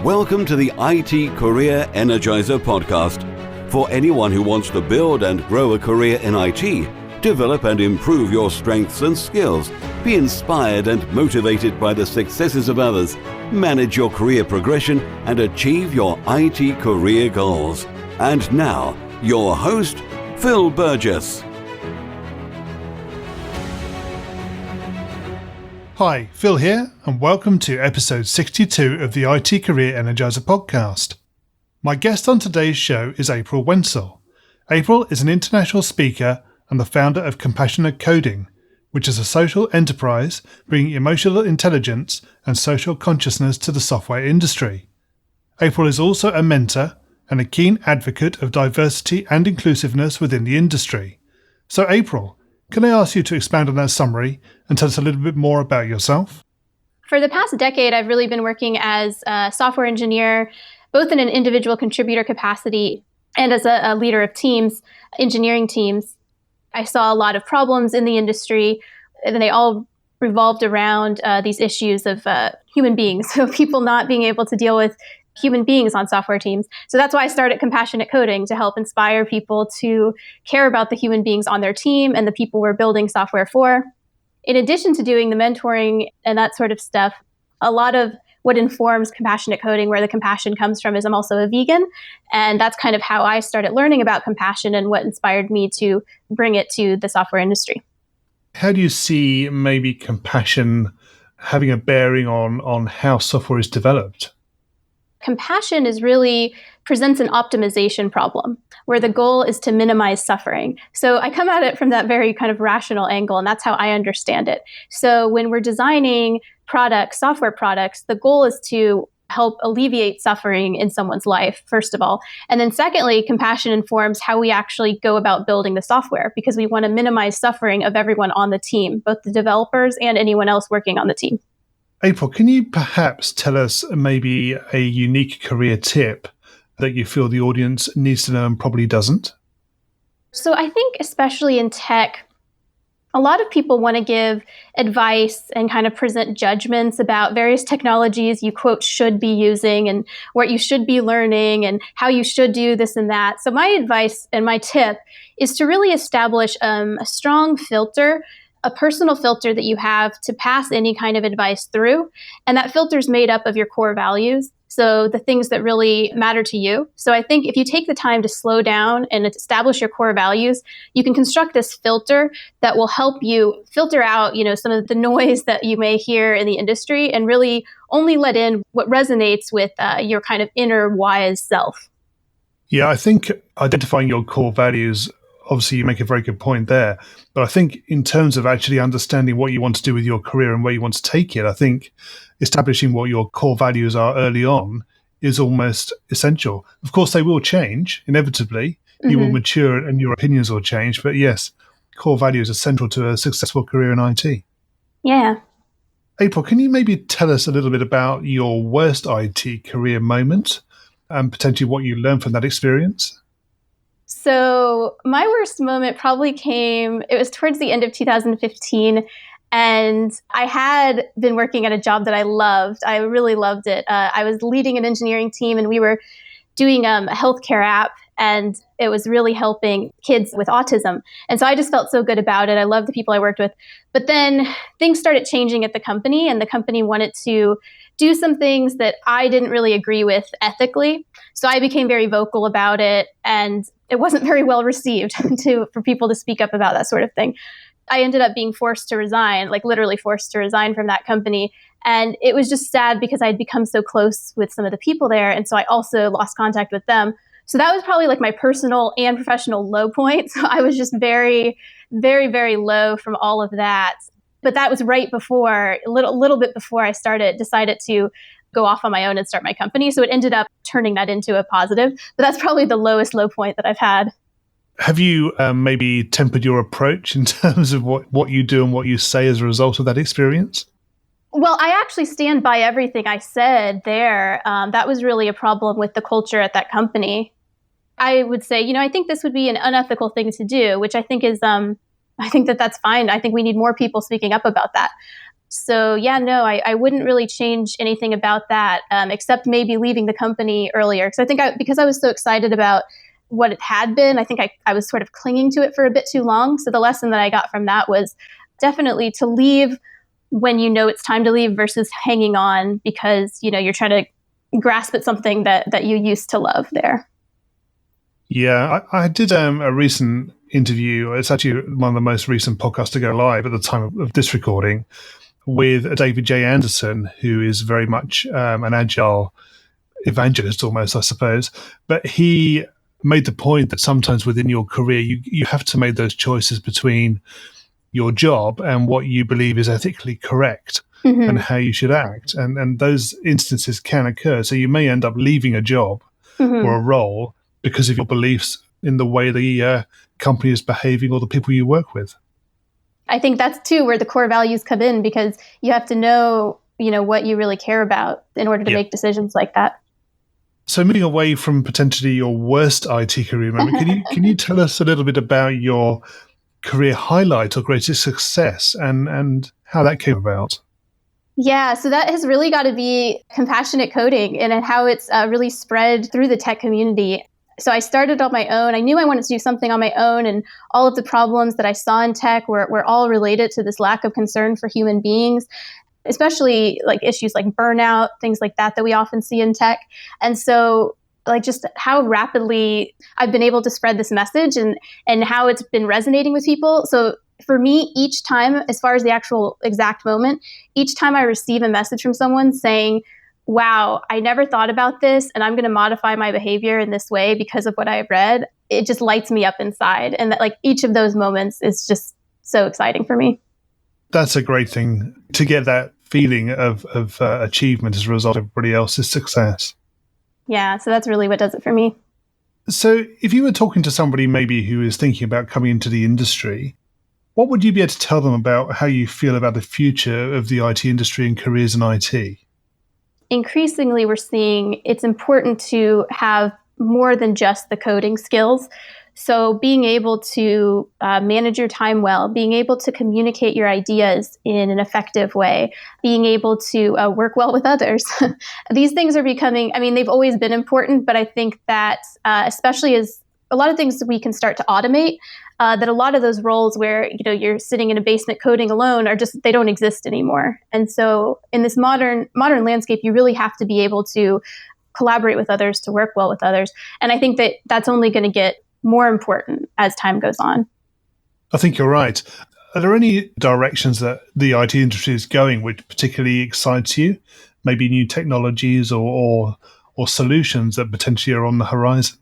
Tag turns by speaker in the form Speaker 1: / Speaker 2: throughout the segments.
Speaker 1: Welcome to the IT Career Energizer podcast. For anyone who wants to build and grow a career in IT, develop and improve your strengths and skills, be inspired and motivated by the successes of others, manage your career progression, and achieve your IT career goals. And now, your host, Phil Burgess.
Speaker 2: Hi, Phil here, and welcome to episode 62 of the IT Career Energizer podcast. My guest on today's show is April Wensel. April is an international speaker and the founder of Compassionate Coding, which is a social enterprise bringing emotional intelligence and social consciousness to the software industry. April is also a mentor and a keen advocate of diversity and inclusiveness within the industry. So April, can I ask you to expand on that summary and tell us a little bit more about yourself?
Speaker 3: For the past decade, I've really been working as a software engineer, both in an individual contributor capacity and as a leader of teams, engineering teams. I saw a lot of problems in the industry, and they all revolved around these issues of human beings, so people not being able to deal with human beings on software teams. So that's why I started Compassionate Coding, to help inspire people to care about the human beings on their team and the people we're building software for. In addition to doing the mentoring and that sort of stuff, a lot of what informs Compassionate Coding, where the compassion comes from, is I'm also a vegan. And that's kind of how I started learning about compassion and what inspired me to bring it to the software industry.
Speaker 2: How do you see maybe compassion having a bearing on how software is developed?
Speaker 3: Compassion presents an optimization problem where the goal is to minimize suffering. So I come at it from that very kind of rational angle, and that's how I understand it. So when we're designing products, software products, the goal is to help alleviate suffering in someone's life, first of all. And then secondly, compassion informs how we actually go about building the software, because we want to minimize suffering of everyone on the team, both the developers and anyone else working on the team.
Speaker 2: April, can you perhaps tell us maybe a unique career tip that you feel the audience needs to know and probably doesn't?
Speaker 3: So I think especially in tech, a lot of people want to give advice and kind of present judgments about various technologies you, quote, should be using and what you should be learning and how you should do this and that. So my advice and my tip is to really establish a strong filter, a personal filter that you have to pass any kind of advice through. And that filter is made up of your core values. So the things that really matter to you. So I think if you take the time to slow down and establish your core values, you can construct this filter that will help you filter out, some of the noise that you may hear in the industry and really only let in what resonates with your kind of inner wise self.
Speaker 2: Yeah, I think identifying your core values, obviously you make a very good point there. But I think in terms of actually understanding what you want to do with your career and where you want to take it, I think establishing what your core values are early on is almost essential. Of course, they will change inevitably. Mm-hmm. You will mature and your opinions will change. But yes, core values are central to a successful career in IT.
Speaker 3: Yeah.
Speaker 2: April, can you maybe tell us a little bit about your worst IT career moment and potentially what you learned from that experience?
Speaker 3: So my worst moment probably it was towards the end of 2015. And I had been working at a job that I loved. I really loved it. I was leading an engineering team, and we were doing a healthcare app, and it was really helping kids with autism. And so I just felt so good about it. I loved the people I worked with. But then things started changing at the company, and the company wanted to do some things that I didn't really agree with ethically. So I became very vocal about it, and it wasn't very well received for people to speak up about that sort of thing. I ended up being forced to resign, like literally forced to resign from that company. And it was just sad because I'd become so close with some of the people there. And so I also lost contact with them. So that was probably like my personal and professional low point. So I was just very, very, very low from all of that. But that was right before, a little bit before I decided to go off on my own and start my company. So it ended up turning that into a positive. But that's probably the lowest low point that I've had.
Speaker 2: Have you maybe tempered your approach in terms of what you do and what you say as a result of that experience?
Speaker 3: Well, I actually stand by everything I said there. That was really a problem with the culture at that company. I would say, I think this would be an unethical thing to do, which I think is, I think that's fine. I think we need more people speaking up about that. So yeah, no, I wouldn't really change anything about that, except maybe leaving the company earlier. Because I think because I was so excited about what it had been, I think I was sort of clinging to it for a bit too long. So the lesson that I got from that was definitely to leave when you know it's time to leave versus hanging on because, you're trying to grasp at something that you used to love there.
Speaker 2: Yeah, I did a recent interview. It's actually one of the most recent podcasts to go live at the time of this recording with David J. Anderson, who is very much an agile evangelist almost, I suppose. But he made the point that sometimes within your career, you have to make those choices between your job and what you believe is ethically correct and how you should act. And those instances can occur. So you may end up leaving a job or a role because of your beliefs in the way the company is behaving or the people you work with.
Speaker 3: I think that's too where the core values come in because you have to know, what you really care about in order to make decisions like that.
Speaker 2: So moving away from potentially your worst IT career moment, can you tell us a little bit about your career highlight or greatest success and how that came about?
Speaker 3: Yeah, so that has really got to be compassionate coding and how it's really spread through the tech community. So I started on my own. I knew I wanted to do something on my own, and all of the problems that I saw in tech were all related to this lack of concern for human beings, especially like issues like burnout, things like that we often see in tech. And so like just how rapidly I've been able to spread this message and how it's been resonating with people. So for me, each time, as far as the actual exact moment, each time I receive a message from someone saying, wow, I never thought about this and I'm going to modify my behavior in this way because of what I read, it just lights me up inside. And that like each of those moments is just so exciting for me.
Speaker 2: That's a great thing to get that feeling of achievement as a result of everybody else's success.
Speaker 3: Yeah, so that's really what does it for me.
Speaker 2: So if you were talking to somebody maybe who is thinking about coming into the industry, what would you be able to tell them about how you feel about the future of the IT industry and careers in IT?
Speaker 3: Increasingly, we're seeing it's important to have more than just the coding skills. So being able to manage your time well, being able to communicate your ideas in an effective way, being able to work well with others. These things are becoming, they've always been important, but I think that especially as a lot of things we can start to automate, that a lot of those roles where you're sitting in a basement coding alone they don't exist anymore. And so in this modern landscape, you really have to be able to collaborate with others, to work well with others. And I think that that's only going to get more important as time goes on.
Speaker 2: I think you're right. Are there any directions that the IT industry is going which particularly excites you? Maybe new technologies or solutions that potentially are on the horizon?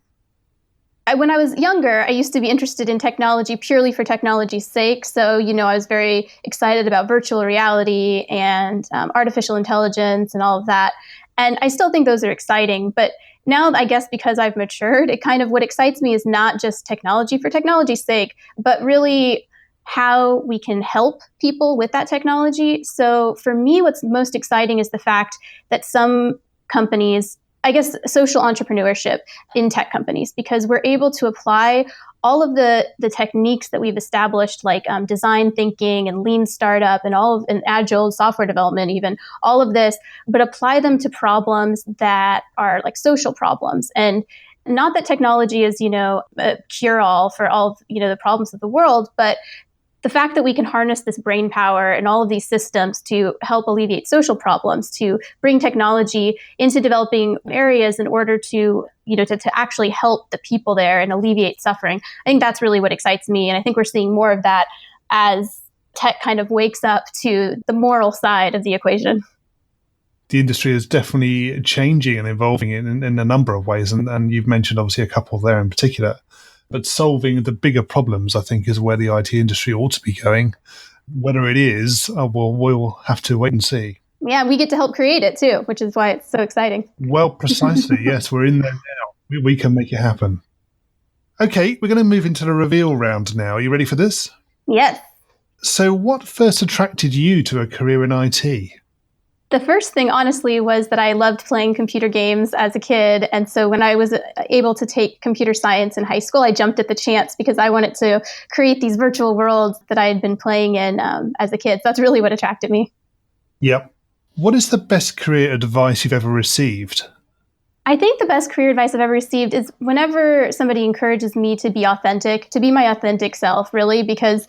Speaker 3: When I was younger, I used to be interested in technology purely for technology's sake. So, I was very excited about virtual reality and artificial intelligence and all of that. And I still think those are exciting. But now, I guess because I've matured, what excites me is not just technology for technology's sake, but really how we can help people with that technology. So for me, what's most exciting is the fact that some companies, I guess, social entrepreneurship in tech companies, because we're able to apply all of the techniques that we've established, like design thinking and lean startup and agile software development, even all of this, but apply them to problems that are like social problems. And not that technology is, a cure-all for all of, the problems of the world, but the fact that we can harness this brain power and all of these systems to help alleviate social problems, to bring technology into developing areas in order to, to actually help the people there and alleviate suffering. I think that's really what excites me. And I think we're seeing more of that as tech kind of wakes up to the moral side of the equation.
Speaker 2: The industry is definitely changing and evolving in a number of ways. And you've mentioned obviously a couple there in particular. But solving the bigger problems, I think, is where the IT industry ought to be going. Whether it is, we'll have to wait and see.
Speaker 3: Yeah, we get to help create it too, which is why it's so exciting.
Speaker 2: Well, precisely. Yes, we're in there now. We can make it happen. Okay, we're going to move into the reveal round now. Are you ready for this?
Speaker 3: Yes.
Speaker 2: So what first attracted you to a career in IT?
Speaker 3: The first thing, honestly, was that I loved playing computer games as a kid. And so when I was able to take computer science in high school, I jumped at the chance because I wanted to create these virtual worlds that I had been playing in as a kid. So that's really what attracted me.
Speaker 2: Yep. What is the best career advice you've ever received?
Speaker 3: I think the best career advice I've ever received is whenever somebody encourages me to be authentic, to be my authentic self, really, because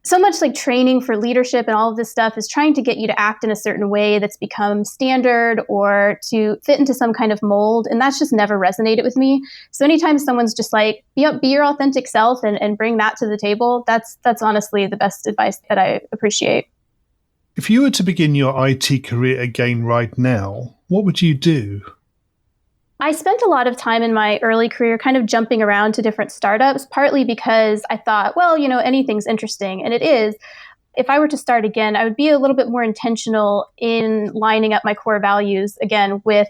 Speaker 3: so much like training for leadership and all of this stuff is trying to get you to act in a certain way that's become standard or to fit into some kind of mold. And that's just never resonated with me. So anytime someone's just like, be your authentic self and bring that to the table, that's honestly the best advice that I appreciate.
Speaker 2: If you were to begin your IT career again right now, what would you do?
Speaker 3: I spent a lot of time in my early career kind of jumping around to different startups, partly because I thought, well, anything's interesting. And it is. If I were to start again, I would be a little bit more intentional in lining up my core values, again, with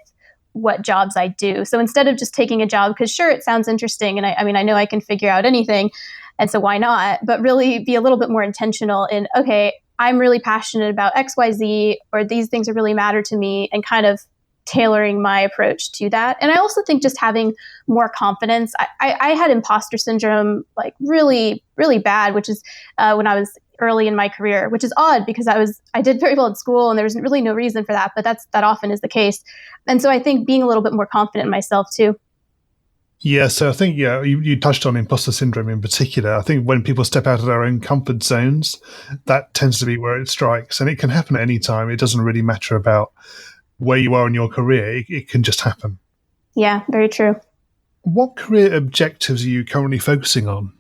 Speaker 3: what jobs I do. So instead of just taking a job, because sure, it sounds interesting. And I know I can figure out anything. And so why not? But really be a little bit more intentional in, okay, I'm really passionate about XYZ, or these things that really matter to me, and kind of tailoring my approach to that. And I also think just having more confidence. I had imposter syndrome, like really, really bad, which is when I was early in my career, which is odd because I did very well in school and there was really no reason for that, but that often is the case. And so I think being a little bit more confident in myself too.
Speaker 2: Yeah, so I think, you touched on imposter syndrome in particular. I think when people step out of their own comfort zones, that tends to be where it strikes. And it can happen at any time. It doesn't really matter about where you are in your career. It can just happen.
Speaker 3: Yeah, very true.
Speaker 2: What career objectives are you currently focusing on?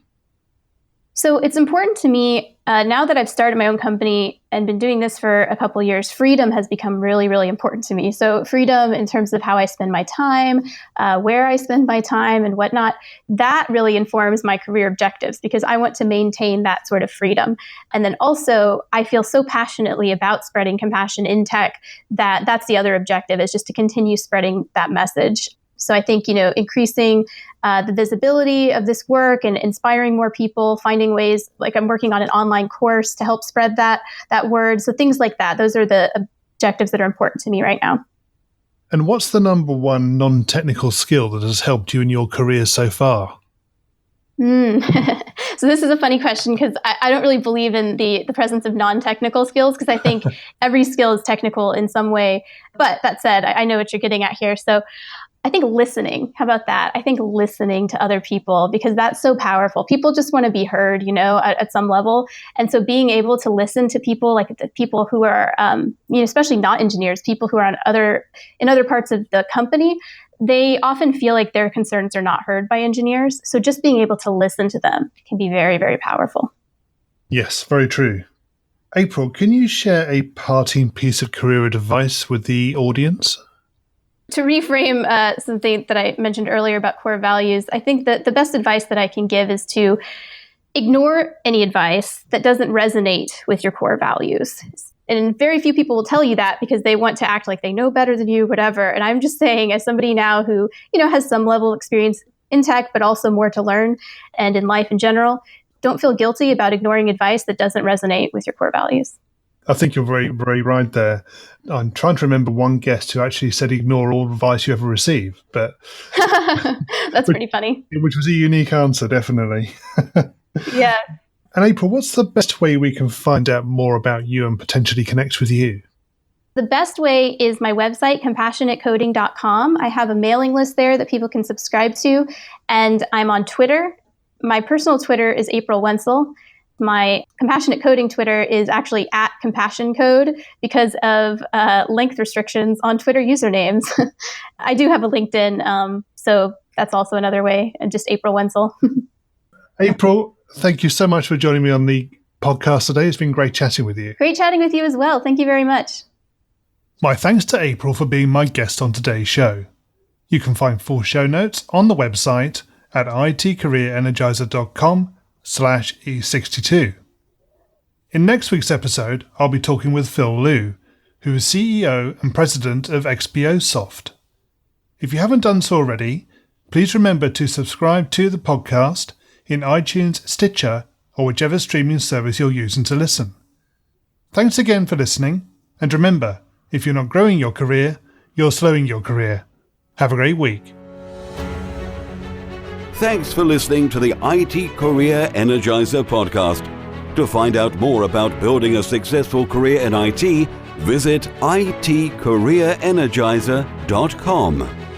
Speaker 3: So it's important to me, now that I've started my own company and been doing this for a couple of years, freedom has become really, really important to me. So freedom in terms of how I spend my time, where I spend my time and whatnot, that really informs my career objectives because I want to maintain that sort of freedom. And then also, I feel so passionately about spreading compassion in tech that that's the other objective, is just to continue spreading that message. So I think, increasing the visibility of this work and inspiring more people, finding ways, like I'm working on an online course to help spread that word. So things like that, those are the objectives that are important to me right now.
Speaker 2: And what's the number one non-technical skill that has helped you in your career so far?
Speaker 3: So this is a funny question because I don't really believe in the presence of non-technical skills because I think every skill is technical in some way. But that said, I know what you're getting at here. So I think listening, how about that? I think listening to other people, because that's so powerful. People just want to be heard, at some level. And so being able to listen to people, like the people who are, especially not engineers, people who are in other parts of the company, they often feel like their concerns are not heard by engineers. So just being able to listen to them can be very, very powerful.
Speaker 2: Yes, very true. April, can you share a parting piece of career advice with the audience?
Speaker 3: To reframe something that I mentioned earlier about core values, I think that the best advice that I can give is to ignore any advice that doesn't resonate with your core values. And very few people will tell you that because they want to act like they know better than you, whatever. And I'm just saying, as somebody now who, has some level of experience in tech, but also more to learn and in life in general, don't feel guilty about ignoring advice that doesn't resonate with your core values.
Speaker 2: I think you're very, very right there. I'm trying to remember one guest who actually said ignore all advice you ever receive, but
Speaker 3: that's pretty funny.
Speaker 2: Which was a unique answer, definitely.
Speaker 3: Yeah.
Speaker 2: And April, what's the best way we can find out more about you and potentially connect with you?
Speaker 3: The best way is my website, compassionatecoding.com. I have a mailing list there that people can subscribe to, and I'm on Twitter. My personal Twitter is April Wensel. My Compassionate Coding Twitter is actually @CompassionCode because of length restrictions on Twitter usernames. I do have a LinkedIn, so that's also another way, and just April Wensel.
Speaker 2: April, thank you so much for joining me on the podcast today. It's been great chatting with you.
Speaker 3: Great chatting with you as well. Thank you very much.
Speaker 2: My thanks to April for being my guest on today's show. You can find full show notes on the website at itcareerenergizer.com/E62. In next week's episode, I'll be talking with Phil Liu, who is CEO and President of XPOsoft. If you haven't done so already, please remember to subscribe to the podcast in iTunes, Stitcher, or whichever streaming service you're using to listen. Thanks again for listening, and remember, if you're not growing your career, you're slowing your career. Have a great week.
Speaker 1: Thanks for listening to the IT Career Energizer podcast. To find out more about building a successful career in IT, Visit itcareerenergizer.com.